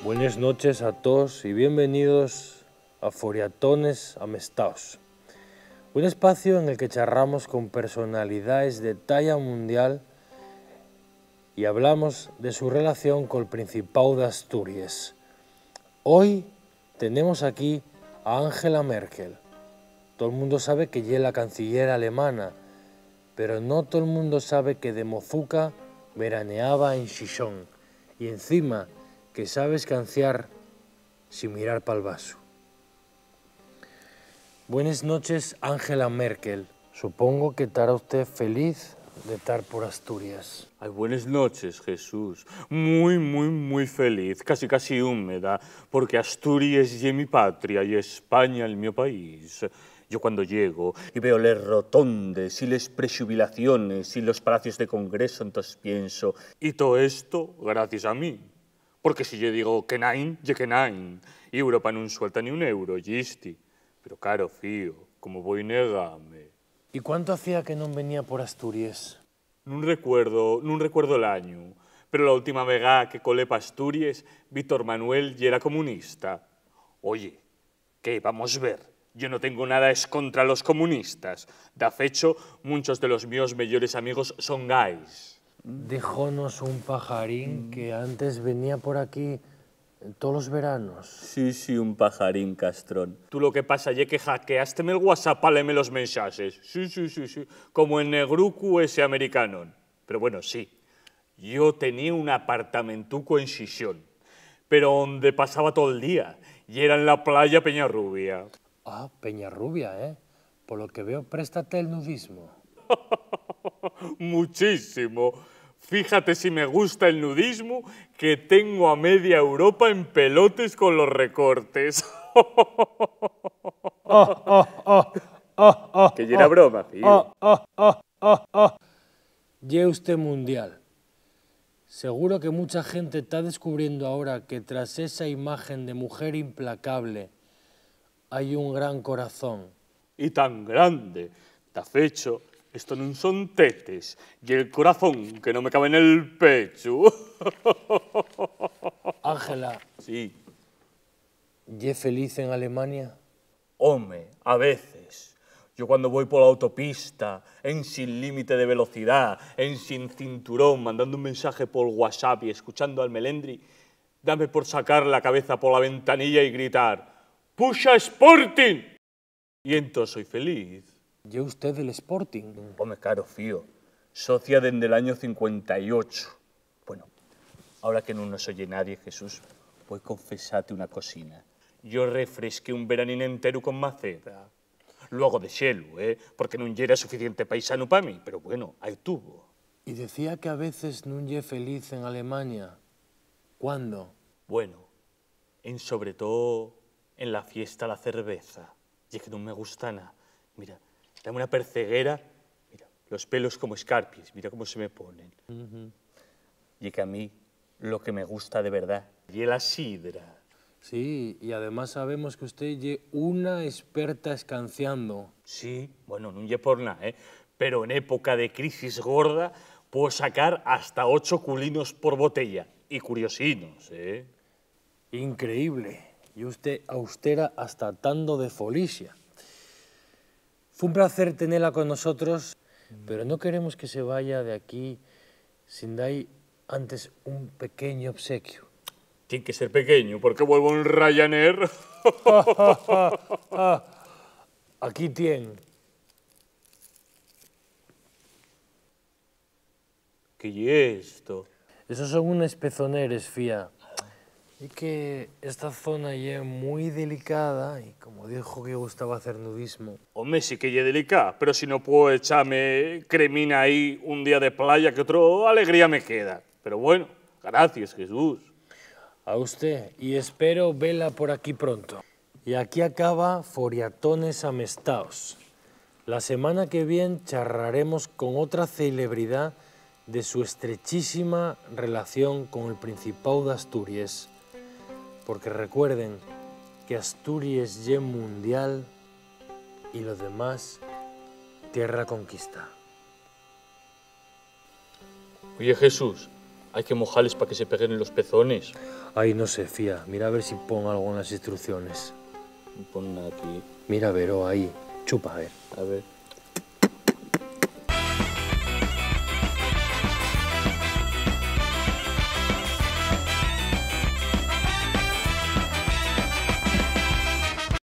Buenas noches a todos y bienvenidos a Foriatones Amestaos, un espacio en el que charramos con personalidades de talla mundial y hablamos de su relación con el Principado de Asturias. Hoy tenemos aquí a Angela Merkel. Todo el mundo sabe que ella es la canciller alemana, pero no todo el mundo sabe que de mozuca veraneaba en Xixón y encima que sabe escanciar sin mirar para el vaso. Buenas noches, Angela Merkel. Supongo que estará usted feliz de estar por Asturias. Ay, buenas noches, Jesús. Muy feliz, casi húmeda, porque Asturias es mi patria y España el mi país. Yo cuando llego y veo las rotondes y las prejubilaciones y los palacios de congreso, entonces pienso, y todo esto gracias a mí. Porque si yo digo que nein, ye que nein, y Europa no suelta ni un euro, gisti. Pero caro, fío, como voy negame. ¿Y cuánto hacía que no venía por Asturias? No recuerdo el año, pero la última vez que colé pa Asturias, Víctor Manuel ya era comunista. Oye, ¿qué? Vamos a ver. Yo no tengo nada es contra los comunistas. De hecho, muchos de los míos mejores amigos son gays. Díjonos un pajarín que antes venía por aquí todos los veranos. Sí, un pajarín castrón. Tú lo que pasa es que hackeásteme el WhatsApp para leerme los mensajes. Sí. Como en negrucu ese americano. Pero bueno, sí. Yo tenía un apartamentuco en Xixón, pero donde pasaba todo el día. Y era en la playa Peñarrubia. Ah, Peñarrubia, ¿eh? Por lo que veo, préstate el nudismo. Muchísimo. Fíjate si me gusta el nudismo, que tengo a media Europa en pelotes con los recortes. Que ya era broma, tío. Ye usted mundial. Seguro que mucha gente está descubriendo ahora que tras esa imagen de mujer implacable hay un gran corazón. Y tan grande. De hecho, esto no son tetes, y el corazón que no me cabe en el pecho. Ángela, Sí. ¿ye feliz en Alemania? Home, a veces. Yo cuando voy por la autopista, en sin límite de velocidad, en sin cinturón, mandando un mensaje por WhatsApp y escuchando al Melendri, dame por sacar la cabeza por la ventanilla y gritar ¡Pusha Sporting! Y entonces soy feliz. ¿Ye usted del Sporting? Home, caro, fío. Socia desde el año 58. Bueno, ahora que no nos oye nadie, Jesús, voy a confesarte una cocina. Yo refresqué un veranín entero con maceta. Luego de xelu, porque no era suficiente paisano para mí, pero bueno, ahí tuvo. Y decía que a veces no ye feliz en Alemania. ¿Cuándo? Bueno, sobre todo en la fiesta la cerveza. Y es que no me gusta nada. Mira, dame una perceguera, mira, los pelos como escarpias, mira cómo se me ponen. Y es que a mí lo que me gusta de verdad y la sidra. Sí, y además sabemos que usted ye una experta escanciando. Sí, bueno, no ye por nada, pero en época de crisis gorda puedo sacar hasta 8 culinos por botella. Y curiosinos, Increíble. Y usted austera hasta tanto de folicia. Fue un placer tenerla con nosotros, pero no queremos que se vaya de aquí sin dar antes un pequeño obsequio. Tiene que ser pequeño, porque vuelvo en Ryanair. Aquí tiene. ¿Qué es esto? Esos son unos pezoneres, fía. Y que esta zona ya es muy delicada y como dijo que gustaba hacer nudismo. Hombre, sí que es delicado, pero si no puedo echarme cremina ahí un día de playa, que otro alegría me queda. Pero bueno, gracias, Jesús. A usted, y espero verla por aquí pronto. Y aquí acaba Foriatones Amestaos. La semana que viene charlaremos con otra celebridad de su estrechísima relación con el Principado de Asturias. Porque recuerden que Asturias es mundial y lo demás tierra conquista. Oye, Jesús, hay que mojarles para que se peguen en los pezones. Ay, no se fía. Mira a ver si pon algo en las instrucciones. Pon aquí. Mira, Vero, ahí. Chupa, a ver. A ver.